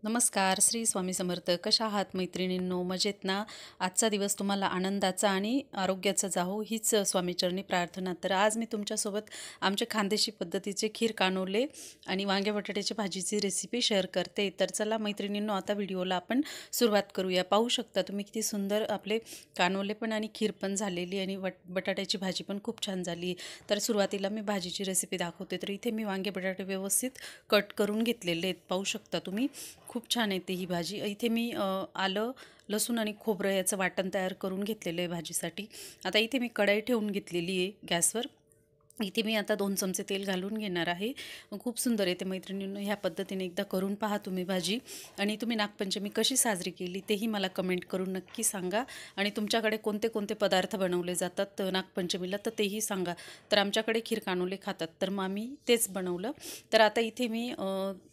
नमस्कार, श्री स्वामी समर्थ. कशा आहात मैत्रिणींनो? मजेत ना? आजचा दिवस तुम्हाला आनंदाचा आणि आरोग्याचा जावो हीच स्वामीचरणी प्रार्थना. तर आज मी तुमच्यासोबत आमचे खानदेशी पद्धतीचे खीर कानोले आणि वांगे बटाट्याची भाजीची रेसिपी शेअर करते. तर चला मैत्रिणींनो, आता व्हिडिओला आपण सुरुवात करूया. पाहू शकता तुम्ही किती सुंदर आपले कानोले पण आणि खीर पण झालेली आणि बटाट्याची भाजी पण खूप छान झाली. तर सुरुवातीला मी भाजीची रेसिपी दाखवते. तर इथे मी वांगे बटाटे व्यवस्थित कट करून घेतलेले आहेत. पाहू शकता तुम्ही, खूप छान येते ही भाजी. इथे मी आलं, लसूण आणि खोबरं याचं वाटण तयार करून घेतलेलं आहे भाजीसाठी. आता इथे मी कढई ठेवून घेतलेली आहे गॅसवर. इथे मी आता 2 चमचे तेल घालून घेणार आहे. खूप सुंदर येते मैत्रिणींनो. ह्या पद्धतीने एकदा करून पहा तुम्ही भाजी. आणि तुम्ही नागपंचमी कशी साजरी केली तेही मला कमेंट करून नक्की सांगा. आणि तुमच्याकडे कोणते कोणते पदार्थ बनवले जातात नागपंचमीला तर तेही सांगा. तर आमच्याकडे खीर कानोले खातात, तर मग आम्ही तेच बनवलं. तर आता इथे मी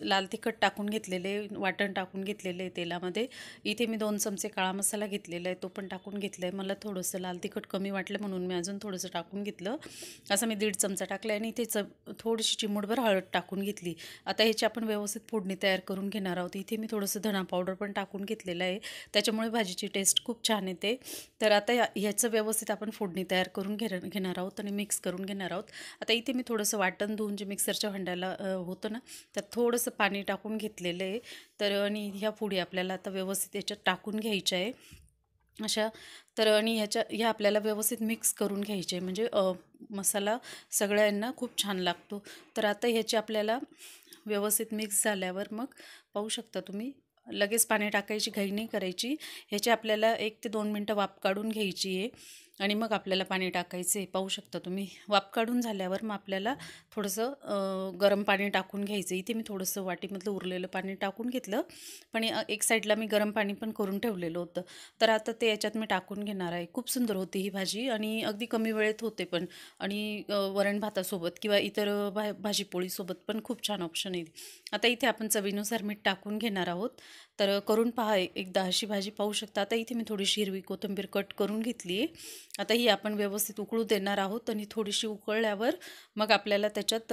लाल तिखट टाकून घेतलेले, वाटण टाकून घेतलेले आहे तेलामध्ये. इथे मी 2 चमचे काळा मसाला घेतलेला आहे, तो पण टाकून घेतला आहे. मला थोडंसं लाल तिखट कमी वाटलं म्हणून मी अजून थोडंसं टाकून घेतलं. असं मी 1.5 चमचा टाकला आणि इथे थोडीशी चिमूटभर हळद टाकून घेतली. आता ह्याची आपण व्यवस्थित फोडणी तयार करून घेणार आहोत. इथे मी थोडंसं धना पावडर पण टाकून घेतलेलं आहे, त्याच्यामुळे भाजीची टेस्ट खूप छान येते. तर आता ह्याचं व्यवस्थित आपण फोडणी तयार करून घेणार आहोत आणि मिक्स करून घेणार आहोत. आता इथे मी थोडंसं वाटण धुवून जे मिक्सरच्या भांड्याला होतं ना, त्यात थोडंसं पाणी टाकून घेतलेलं आहे. तर आणि ह्या फोडी आपल्याला आता व्यवस्थित याच्यात टाकून घ्यायच्या आहे अशा. तर आणि ह्या आपल्याला व्यवस्थित मिक्स करून घ्यायचे, म्हणजे मसाला सगळ्यांना खूप छान लागतो. तर आता ह्याची आपल्याला व्यवस्थित मिक्स झाल्यावर मग पाहू शकता तुम्ही, लगेच पाणी टाकायची घाई नाही करायची. ह्याची आपल्याला 1 ते 2 मिनटं वाफ काढून घ्यायची आहे आणि मग आपल्याला पाणी टाकायचं आहे. पाहू शकता तुम्ही, वाफ काढून झाल्यावर मग आपल्याला थोडंसं गरम पाणी टाकून घ्यायचं. इथे मी थोडंसं वाटीमधलं उरलेलं पाणी टाकून घेतलं, पण एक साईडला मी गरम पाणी पण करून ठेवलेलं होतं. तर आता ते याच्यात मी टाकून घेणार आहे. खूप सुंदर होती ही भाजी आणि अगदी कमी वेळेत होते पण. आणि वरण भातासोबत किंवा इतर भाजीपोळीसोबत पण खूप छान ऑप्शन आहे. आता इथे आपण चवीनुसार मीठ टाकून घेणार आहोत. तर करून पहा एकदा अशी भाजी, पाहू शकता. आता इथे मी थोडीशी हिरवी कोथिंबीर कट करून घेतली आहे. आता ही आपण व्यवस्थित उकळू देणार आहोत आणि थोडीशी उकळल्यावर मग आपल्याला त्याच्यात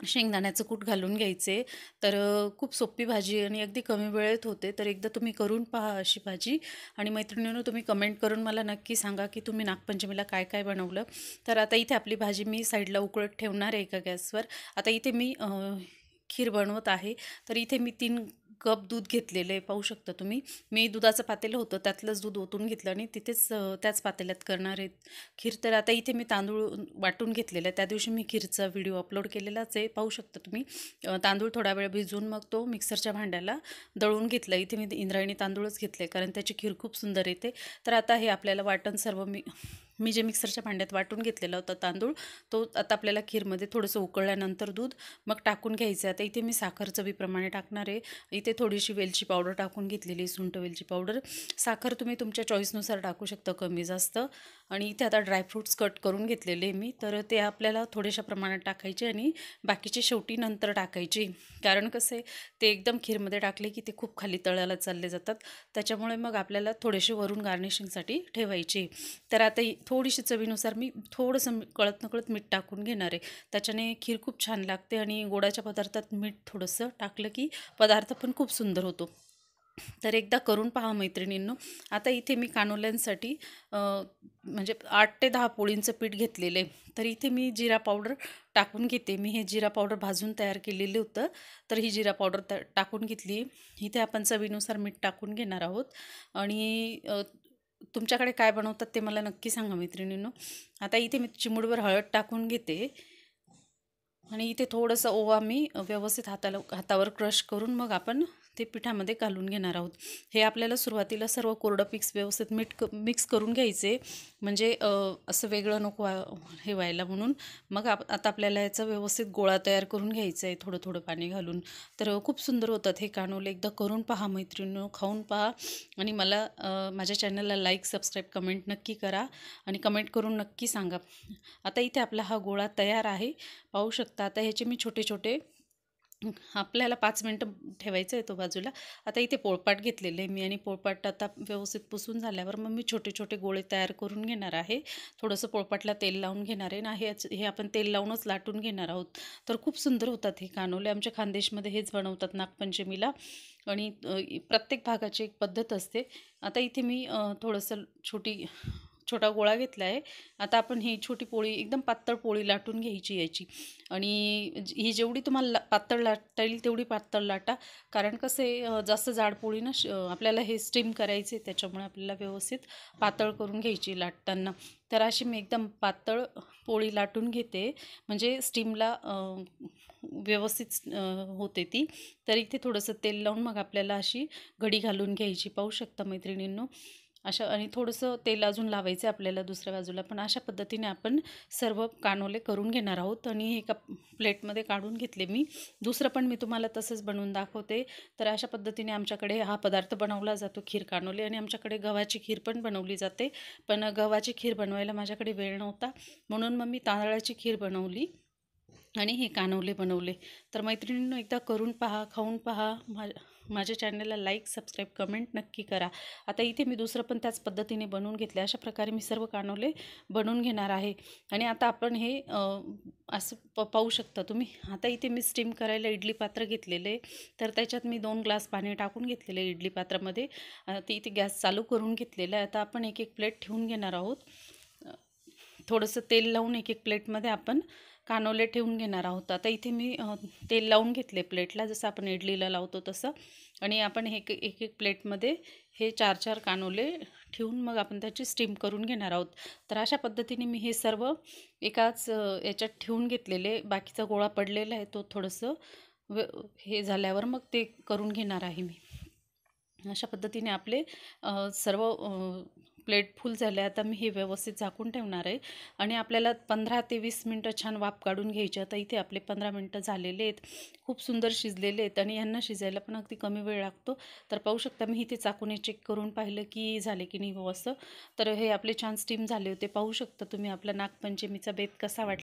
शेंगदाण्याचं कूट घालून घ्यायचे. तर खूप सोपी भाजी आणि अगदी कमी वेळेत होते. तर एकदा तुम्ही करून पहा अशी भाजी. आणि मैत्रिणींनो, तुम्ही कमेंट करून मला नक्की सांगा की तुम्ही नागपंचमीला काय काय बनवलं. तर आता इथे आपली भाजी मी साईडला उकळत ठेवणार आहे एका गॅसवर. आता इथे मी खीर बनवत आहे. तर इथे मी 3 कप दूध घेतलेलं आहे, पाहू शकता तुम्ही. मी दुधाचं पातेलं होतं त्यातलंच दूध ओतून घेतलं आणि तिथेच त्याच पातेल्यात करणार आहेत खीर. तर आता इथे मी तांदूळ वाटून घेतलेला आहे. त्या दिवशी मी खीरचा व्हिडिओ अपलोड केलेलाच आहे, पाहू शकता तुम्ही. तांदूळ थोडा वेळ भिजवून मग तो मिक्सरच्या भांड्याला दळून घेतला. इथे मी इंद्रायणी तांदूळच घेतले कारण त्याची खीर खूप सुंदर येते. तर आता हे आपल्याला वाटण सर्व मी मी जे मिक्सरच्या भांड्यात वाटून घेतलेला होता तांदूळ, तो आता आपल्याला खीरमध्ये थोडंसं उकळल्यानंतर दूध मग टाकून घ्यायचं आहे. आता इथे मी साखर चवीप्रमाणे टाकणार आहे. इथे थोडीशी वेलची पावडर टाकून घेतलेली, सुंठ वेलची पावडर. साखर तुम्ही तुमच्या चॉईसनुसार टाकू शकता, कमी जास्त. आणि इथे आता ड्रायफ्रूट्स कट करून घेतलेले मी, तर ते आपल्याला थोड्याशा प्रमाणात टाकायचे आणि बाकीचे शेवटी नंतर टाकायचे. कारण कसं आहे, ते एकदम खीरमध्ये टाकले की ते खूप खाली तळायला चालले जातात, त्याच्यामुळे मग आपल्याला थोडेसे वरून गार्निशिंगसाठी ठेवायचे. तर आता थोडीशी चवीनुसार मी थोडंसं कळत नकळत मीठ टाकून घेणार आहे. त्याच्याने खीर खूप छान लागते आणि गोडाच्या पदार्थात मीठ थोडंसं टाकलं की पदार्थ पण खूप सुंदर होतो. तर एकदा करून पहा मैत्रिणींनो. आता इथे मी कानोल्यांसाठी म्हणजे 8 ते 10 पोळींचं पीठ घेतलेलं आहे. तर इथे मी जिरा पावडर टाकून घेते. मी हे जिरा पावडर भाजून तयार केलेलं होतं, तर ही जिरा पावडर टाकून घेतली. इथे आपण चवीनुसार मीठ टाकून घेणार आहोत. आणि तुमच्याकडे काय बनवतात ते मला नक्की सांगा मैत्रिणींनो. आता इथे मी चिमूटभर हळद टाकून घेते आणि इथे थोडंसं ओवा मी व्यवस्थित हातावर क्रश करून मग आपण ते पिठामध्ये घालून घेणार आहोत. हे आपल्याला सुरुवातीला सर्व कोरडं पिक्स व्यवस्थित मिक्स करून घ्यायचे, म्हणजे असं वेगळं नको हे व्हायला म्हणून. मग आता आपल्याला याचा व्यवस्थित गोळा तयार करून घ्यायचा आहे थोडं थोडं पाणी घालून. तर खूप सुंदर होतात हे कानोले. एकदा करून पहा मैत्रिणींनो, खाऊन पहा आणि मला माझ्या चॅनलला लाईक, सबस्क्राईब, कमेंट नक्की करा आणि कमेंट करून नक्की सांगा. आता इथे आपला हा गोळा तयार आहे, पाहू शकता. आता ह्याचे मी छोटे छोटे आपल्याला 5 मिनिटं ठेवायचा आहे तो बाजूला. आता इथे पोळपाट घेतलेलं आहे मी आणि पोळपाट आता व्यवस्थित पुसून झाल्यावर मग मी छोटे-छोटे गोळे तयार करून घेणार आहे. थोडंसं पोळपाटला तेल लावून घेणार आहे आणि हे आपण तेल लावूनच लाटून घेणार आहोत. तर खूप सुंदर होतात हे कानोले. आमच्या खानदेशमध्ये हेच बनवतात नागपंचमीला आणि प्रत्येक भागाची एक पद्धत असते. आता इथे मी थोडंसं छोटा गोळा घेतला आहे. आता आपण ही छोटी पोळी एकदम पातळ पोळी लाटून घ्यायची याची आणि ही जेवढी तुम्हाला पातळ लाटता येईल तेवढी पातळ लाटा. कारण कसं आहे जास्त जाड पोळी ना आपल्याला हे स्टीम करायचे त्याच्यामुळे आपल्याला व्यवस्थित पातळ करून घ्यायची लाटताना. तर अशी मी एकदम पातळ पोळी लाटून घेते म्हणजे स्टीमला व्यवस्थित होते ती. तर इथे थोडंसं तेल लावून मग आपल्याला अशी घडी घालून घ्यायची. पाहू शकता मैत्रिणींनो अशा आणि थोडंसं तेल अजून लावायचं आपल्याला दुसऱ्या बाजूला. पण अशा पद्धतीने आपण सर्व कानोले करून घेणार आहोत आणि एका प्लेटमध्ये काढून घेतले मी. दुसरं पण मी तुम्हाला तसंच बनवून दाखवते. तर अशा पद्धतीने आमच्याकडे हा पदार्थ बनवला जातो खीर कानोले आणि आमच्याकडे गव्हाची खीर पण बनवली जाते. पण गव्हाची खीर बनवायला माझ्याकडे वेळ नव्हता म्हणून मग मी तांदळाची खीर बनवली आणि हे कानवले बनवले. तर मैत्रिणींनो एकदा करून पहा, खाऊन पहा. माझ्या चॅनलला लाईक, सबस्क्राईब, कमेंट नक्की करा. आता इथे मी दुसरं पण त्याच पद्धतीने बनवून घेतले. अशा प्रकारे मी सर्व कानवले बनवून घेणार आहे आणि आता आपण हे असं पाहू शकता तुम्ही. आता इथे मी स्टीम करायला इडली पात्र घेतलेले तर त्याच्यात मी 2 ग्लास पाणी टाकून घेतलेले इडली पात्रामध्ये. ते इथे गॅस चालू करून घेतलेला आहे. आता आपण एक एक प्लेट ठेवून घेणार आहोत. थोडंसं तेल लावून एक एक प्लेटमध्ये आपण कानोले ठेवून घेणार आहोत. आता इथे मी तेल लावून घेतले प्लेटला जसं आपण इडलीला लावतो तसं आणि आपण एक एक प्लेटमध्ये हे 4-4 कानोले ठेवून मग आपण त्याची स्टीम करून घेणार आहोत. तर अशा पद्धतीने मी हे सर्व एकाच याच्यात ठेवून घेतलेले. बाकीचा गोळा पडलेला आहे तो थोडंसं हे झाल्यावर मग ते करून घेणार आहे मी. अशा पद्धतीने आपले सर्व प्लेट फुल झाले. आता मी हे व्यवस्थित झाकून ठेवणार आहे आणि आपल्याला 15 ते 20 मिनटं छान वाफ काढून घ्यायची. आता इथे आपले 15 मिनटं झालेले आहेत. खूप सुंदर शिजलेले आहेत आणि यांना शिजायला पण अगदी कमी वेळ लागतो. तर पाहू शकता मी इथे चाकूने चेक करून पाहिलं की झाले की नाही व्यवस्थित. तर हे आपले छान स्टीम झाले होते. पाहू शकता तुम्ही आपला नागपंचमीचा बेत कसा वाटला.